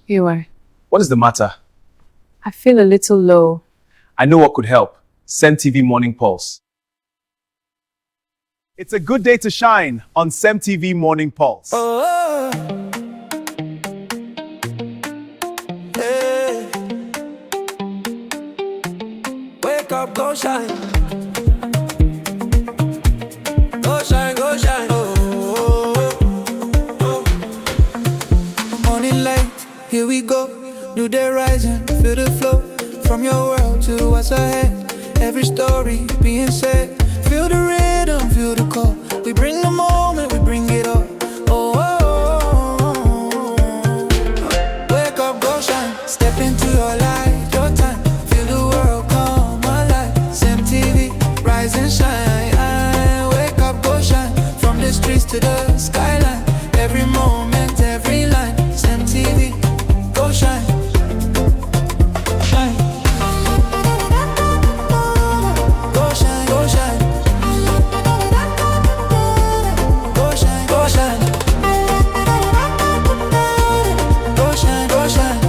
You are. What is the matter? I feel a little low. I know what could help. SEM TV Morning Pulse. It's a good day to shine on SEM TV Morning Pulse. Oh, hey. Wake up, go shine. Go shine, go shine. Morning light, here we go. New day rising, feel the flow. From your world to what's ahead. Every story being said. Feel the rhythm, feel the call. We bring the moment, we bring it up. Wake up, go shine. Step into your light, your time. Feel the world come alive. SEM TV, rise and shine. Wake up, go shine. From the streets to the skyline. Every moment, every line. SEM TV, go shine. Shine. Go shine, go shine. Go shine, go shine. Go shine, go shine.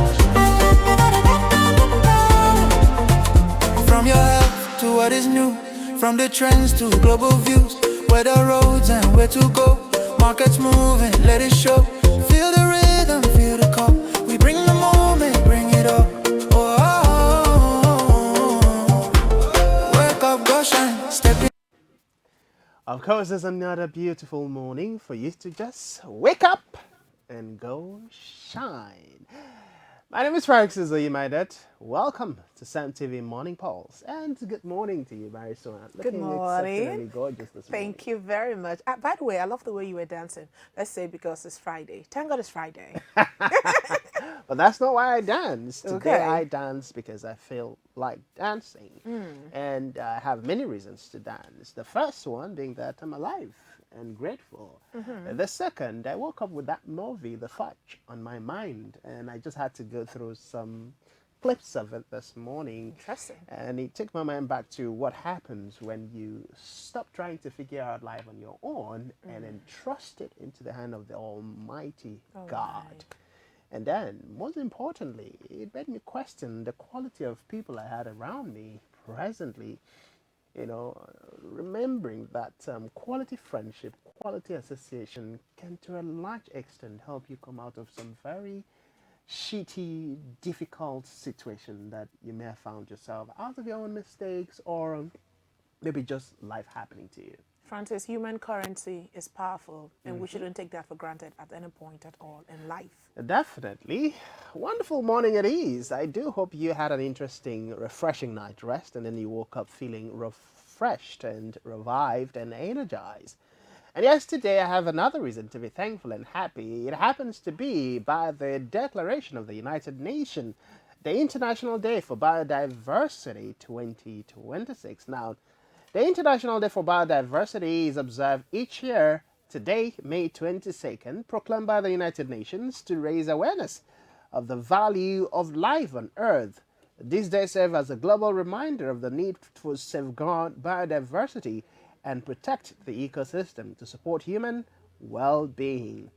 From your health to what is new. From the trends to global views. Where the roads and where to go. Markets moving, let it show. Feel the rhythm, feel the call. We bring the moment, bring it up. Wake up, go shine. Step in. Of course, there's another beautiful morning for you to just wake up and go shine. My name is Frank Sizoyi, my dad. Welcome to SEM TV Morning Pulse. And good morning to you, Marisol. Good Looking morning. exceptionally gorgeous this morning. Thank you very much. By the way, I love the way you were dancing. Let's say because it's Friday. Thank God it's Friday. But that's not why I dance. Today Okay. I dance because I feel like dancing. And I have many reasons to dance. The first one being that I'm alive and grateful. The second, I woke up with that movie, The Fudge, on my mind. And I just had to go through some clips of it this morning. Interesting. And it took my mind back to what happens when you stop trying to figure out life on your own and entrust it into the hand of the Almighty God. And then, most importantly, it made me question the quality of people I had around me presently. Remembering that quality friendship, quality association can to a large extent help you come out of some very shitty, difficult situation that you may have found yourself out of your own mistakes or maybe just life happening to you. Francis, human currency is powerful, and we shouldn't take that for granted at any point at all in life. Definitely. Wonderful morning it is. I do hope you had an interesting, refreshing night rest and then you woke up feeling refreshed and revived and energized. And yes, today I have another reason to be thankful and happy. It happens to be by the Declaration of the United Nations, the International Day for Biodiversity 2026. Now, the International Day for Biodiversity is observed each year today, May 22nd, proclaimed by the United Nations to raise awareness of the value of life on Earth. This day serves as a global reminder of the need to safeguard biodiversity and protect the ecosystem to support human well-being.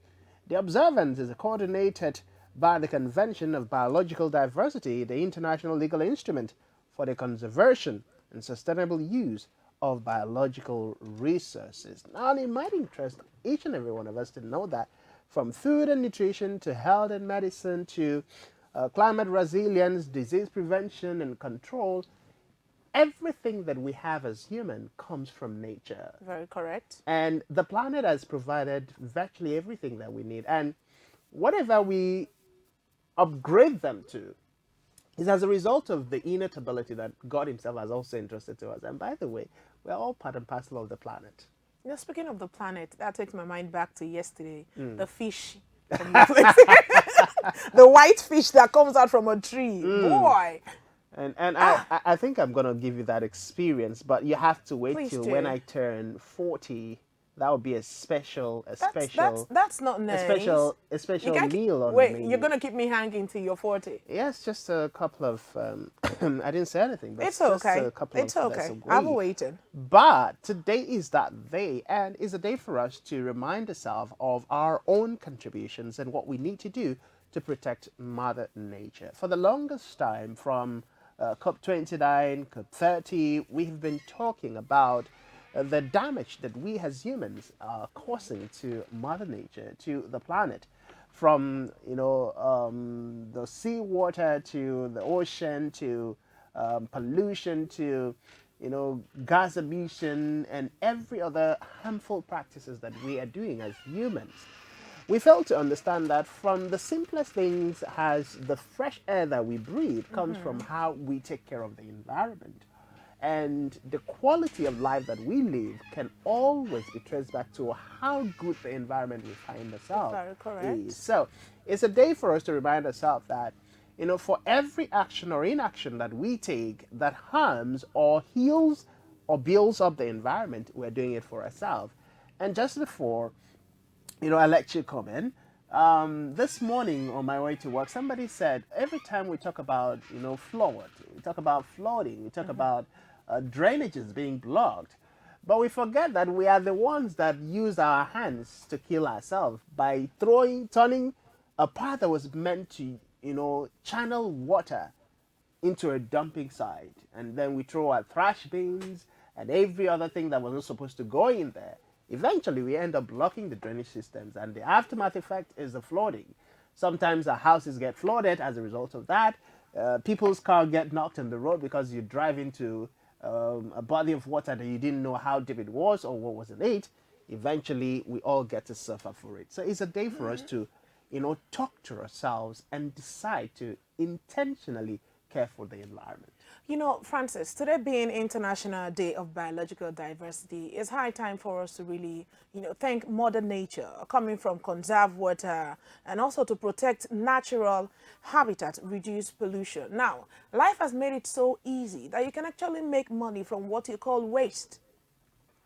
The observance is coordinated by the Convention of Biological Diversity, the international legal instrument for the conservation and sustainable use of biological resources. Now, it might interest each and every one of us to know that from food and nutrition to health and medicine to climate resilience, disease prevention and control, everything that we have as human comes from nature. Very correct. And the planet has provided virtually everything that we need. And whatever we upgrade them to is as a result of the innate ability that God Himself has also entrusted to us. And by the way, we're all part and parcel of the planet. Speaking of the planet, that takes my mind back to yesterday. The fish from the place. The white fish that comes out from a tree. Boy. And I think I'm gonna give you that experience, but you have to wait Please till do. when I turn 40 That would be a special, That's not nice. a special meal on the Wait, menu. you're gonna keep me hanging till you're 40? Yes, just a couple of. I didn't say anything, but It's just okay. a couple It's of. okay. I've waited. But today is that day, and is a day for us to remind ourselves of our own contributions and what we need to do to protect Mother Nature. For the longest time, from COP29, COP30, we've been talking about the damage that we as humans are causing to Mother Nature, to the planet, from the seawater to the ocean to pollution to gas emission and every other harmful practices that we are doing as humans. We fail to understand that from the simplest things as the fresh air that we breathe comes from how we take care of the environment. And the quality of life that we live can always be traced back to how good the environment we find ourselves Very correct. is. So it's a day for us to remind ourselves that, for every action or inaction that we take that harms or heals or builds up the environment, we're doing it for ourselves. And just before, I let you come in. This morning on my way to work, somebody said every time we talk about, flood, we talk about flooding, we talk about drainages being blocked, but we forget that we are the ones that use our hands to kill ourselves by turning a path that was meant to, channel water into a dumping site. And then we throw our trash bins and every other thing that wasn't supposed to go in there. Eventually, we end up blocking the drainage systems, and the aftermath effect is the flooding. Sometimes our houses get flooded as a result of that. People's car get knocked on the road because you drive into a body of water that you didn't know how deep it was or what was in it. Eventually, we all get to suffer for it. So it's a day for us to, talk to ourselves and decide to intentionally care for the environment. Francis, today being International Day of Biological Diversity, it's high time for us to really, thank Mother Nature, coming from conserve water and also to protect natural habitat, reduce pollution. Now, life has made it so easy that you can actually make money from what you call waste.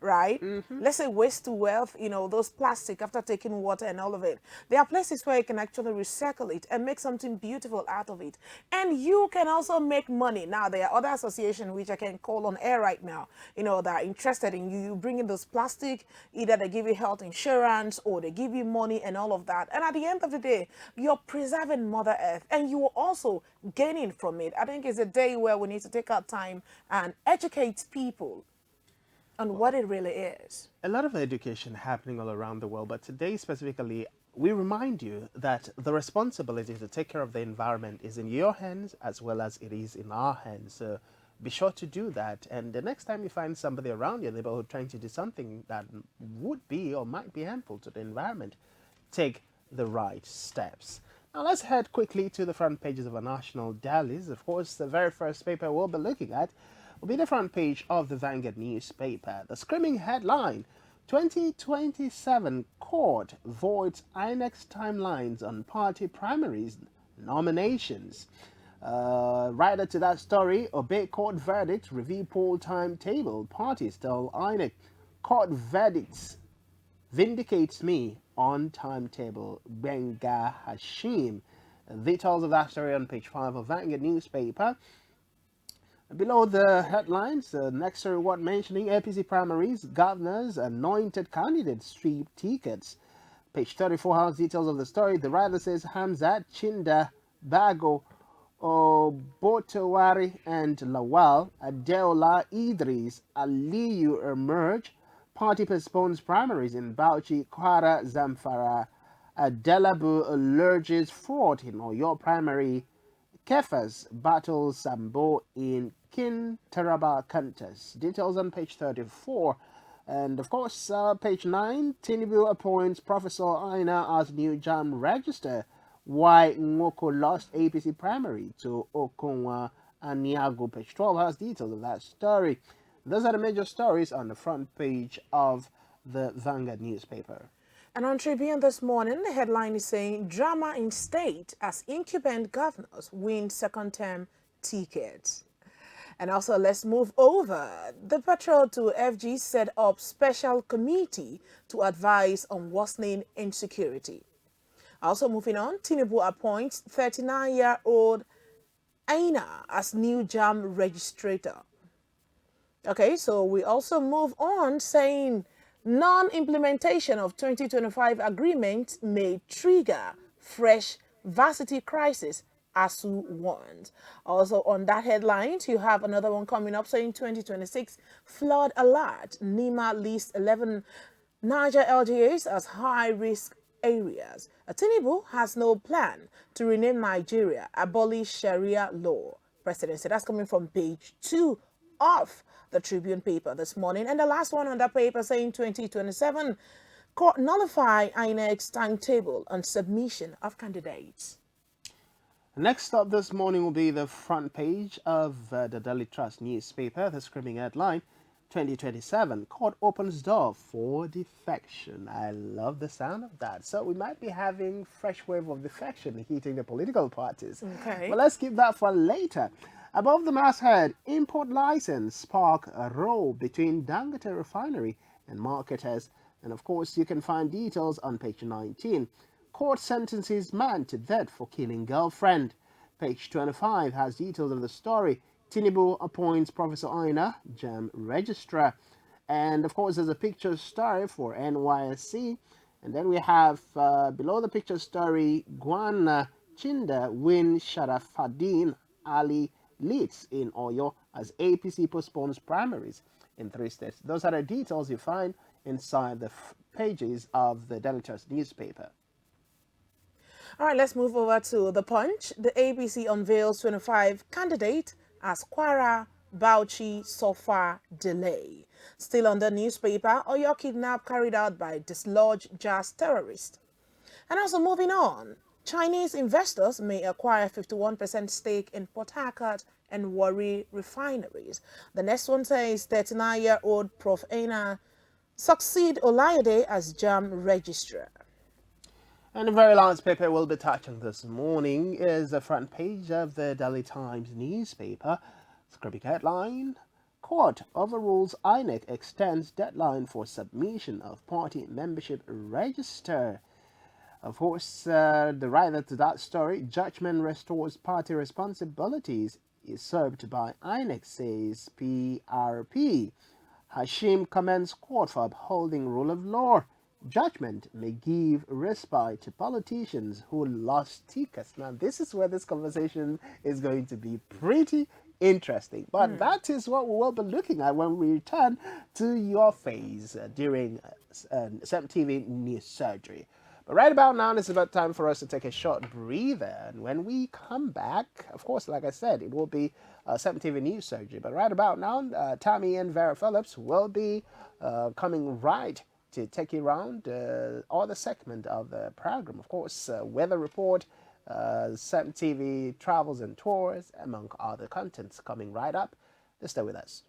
Right? Let's say waste to wealth, those plastic after taking water and all of it. There are places where you can actually recycle it and make something beautiful out of it. And you can also make money. Now, there are other associations which I can call on air right now, that are interested in you bringing those plastic. Either they give you health insurance or they give you money and all of that. And at the end of the day, you're preserving Mother Earth and you are also gaining from it. I think it's a day where we need to take our time and educate people on what it really is. A lot of education happening all around the world, but today specifically, we remind you that the responsibility to take care of the environment is in your hands as well as it is in our hands. So be sure to do that. And the next time you find somebody around your neighborhood trying to do something that would be or might be harmful to the environment, take the right steps. Now let's head quickly to the front pages of our national dailies. Of course, the very first paper we'll be looking at will be the front page of the Vanguard newspaper. The screaming headline, 2027 court voids INEC's timelines on party primaries nominations. Rider to that story, obey court verdict, review poll timetable. Parties tell INEC court verdicts vindicates me on timetable. Benga Hashim. Details of that story on page 5 of Vanguard newspaper. Below the headlines, next story what mentioning APC primaries, governors, anointed candidates sweep tickets. Page 34 has details of the story. The writer says Hamzat, Chinda, Bago, Botowari, and Lawal, Adeola, Idris, Aliyu emerge. Party postpones primaries in Bauchi, Kwara, Zamfara. Adelabu urges fraud in Oyo primary. Kefas battles Sambo in Kin Taraba Kantas. Details on page 34. And of course, page 9, Tinubu appoints Professor Aina as new JAM register. Why Ngoko lost APC primary to Okonwa and Niago. Page 12 has details of that story. Those are the major stories on the front page of the Vanguard newspaper. And on Tribune this morning, the headline is saying, drama in state as incumbent governors win second term tickets. And also, let's move over. The Patrol to FG set up special committee to advise on worsening insecurity. Also moving on, Tinubu appoints 39-year-old Aina as new JAM registrator. Okay, so we also move on saying, non-implementation of 2025 agreement may trigger fresh varsity crisis, ASU warns. Also on that headlines, you have another one coming up saying 2026 flood alert. NEMA lists 11 Niger LGAs as high-risk areas. Tinubu has no plan to rename Nigeria, abolish Sharia law. President said that's coming from page 2 of the Tribune paper this morning. And the last one on that paper saying 2027, court nullify INEC's timetable on submission of candidates. Next up this morning will be the front page of the Daily Trust newspaper. The screaming headline, 2027, court opens door for defection. I love the sound of that. So we might be having fresh wave of defection hitting the political parties. Okay. But let's keep that for later. Above the masthead, import license spark a row between Dangote refinery and marketers. And of course, you can find details on page 19. Court sentences man to death for killing girlfriend. Page 25 has details of the story. Tinubu appoints Professor Aina, Jam Registrar. And of course, there's a picture story for NYSC. And then we have below the picture story, Gwana Chinda win Sharafaddin Ali leads in Oyo as APC postpones primaries in 3 states. Those are the details you find inside the pages of the Daily Trust newspaper. All right, let's move over to The Punch. The ABC unveils 25 candidate as Kwara, Bauchi, Sofa delay. Still on the newspaper, Oyo kidnap carried out by dislodged jazz terrorist. And also moving on, Chinese investors may acquire 51% stake in Port Harcourt and Warri refineries. The next one says 39-year-old Prof. Aina succeed Olayede as JAM registrar. And the very last paper we'll be touching this morning is the front page of the Daily Times newspaper. Scribbling headline, Court overrules INEC extends deadline for submission of party membership register. Of course, the writer to that story, judgment restores party responsibilities, is served by INEC, says PRP. Hashim commends court for upholding rule of law. Judgment may give respite to politicians who lost tickets. Now, this is where this conversation is going to be pretty interesting. But that is what we will be looking at when we return to your phase during SEMTV News Surgery. But right about now, it's about time for us to take a short breather. And when we come back, of course, like I said, it will be SEMTV News Surgery. But right about now, Tammy and Vera Phillips will be coming right to take you around all the segment of the program. Of course, weather report, SEM TV travels and tours, among other contents coming right up. Just stay with us.